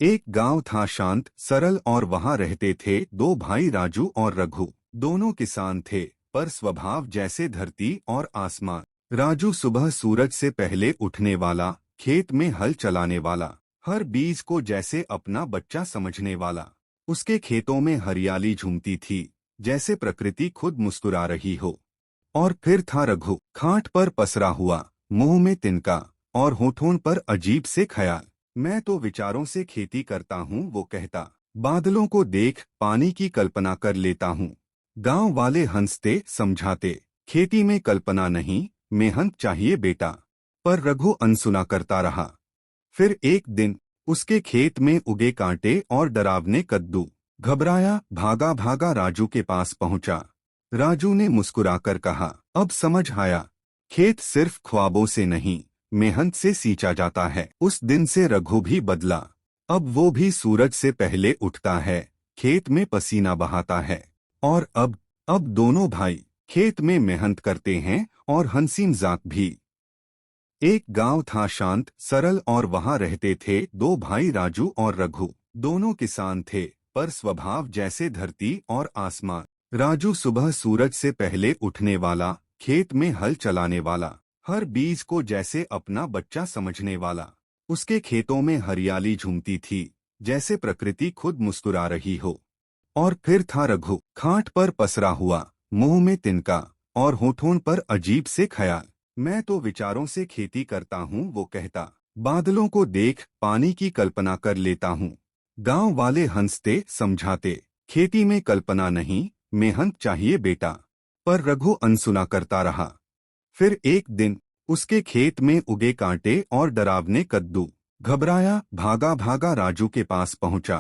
एक गांव था शांत सरल और वहां रहते थे दो भाई राजू और रघु। दोनों किसान थे पर स्वभाव जैसे धरती और आसमान। राजू सुबह सूरज से पहले उठने वाला, खेत में हल चलाने वाला, हर बीज को जैसे अपना बच्चा समझने वाला। उसके खेतों में हरियाली झूमती थी, जैसे प्रकृति खुद मुस्कुरा रही हो। और फिर था रघु, खाट पर पसरा हुआ, मुंह में तिनका और होठों पर अजीब से ख्याल। मैं तो विचारों से खेती करता हूँ, वो कहता। बादलों को देख पानी की कल्पना कर लेता हूँ। गांव वाले हंसते समझाते, खेती में कल्पना नहीं, मेहनत चाहिए बेटा। पर रघु अनसुना करता रहा। फिर एक दिन उसके खेत में उगे कांटे और डरावने कद्दू। घबराया भागा भागा राजू के पास पहुंचा। राजू ने मुस्कुराकर कहा, अब समझ आया, खेत सिर्फ ख्वाबों से नहीं, मेहनत से सींचा जाता है। उस दिन से रघु भी बदला। अब वो भी सूरज से पहले उठता है, खेत में पसीना बहाता है। और अब दोनों भाई खेत में मेहनत करते हैं और हंसी मजाक भी। एक गांव था शांत सरल और वहां रहते थे दो भाई राजू और रघु। दोनों किसान थे पर स्वभाव जैसे धरती और आसमान। राजू सुबह सूरज से पहले उठने वाला, खेत में हल चलाने वाला, हर बीज को जैसे अपना बच्चा समझने वाला। उसके खेतों में हरियाली झूमती थी, जैसे प्रकृति खुद मुस्कुरा रही हो। और फिर था रघु, खाट पर पसरा हुआ, मुंह में तिनका और होठों पर अजीब से ख्याल। मैं तो विचारों से खेती करता हूँ, वो कहता। बादलों को देख पानी की कल्पना कर लेता हूँ। गांव वाले हंसते समझाते, खेती में कल्पना नहीं, मेहनत चाहिए बेटा। पर रघु अनसुना करता रहा। फिर एक दिन उसके खेत में उगे कांटे और डरावने कद्दू। घबराया भागा भागा राजू के पास पहुंचा।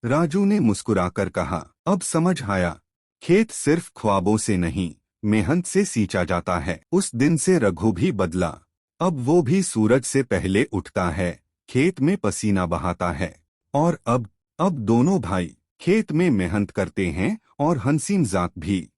राजू ने मुस्कुराकर कहा, अब समझ आया, खेत सिर्फ ख्वाबों से नहीं, मेहनत से सींचा जाता है। उस दिन से रघु भी बदला। अब वो भी सूरज से पहले उठता है, खेत में पसीना बहाता है। और अब दोनों भाई खेत में मेहनत करते हैं और हंसी मजाक भी।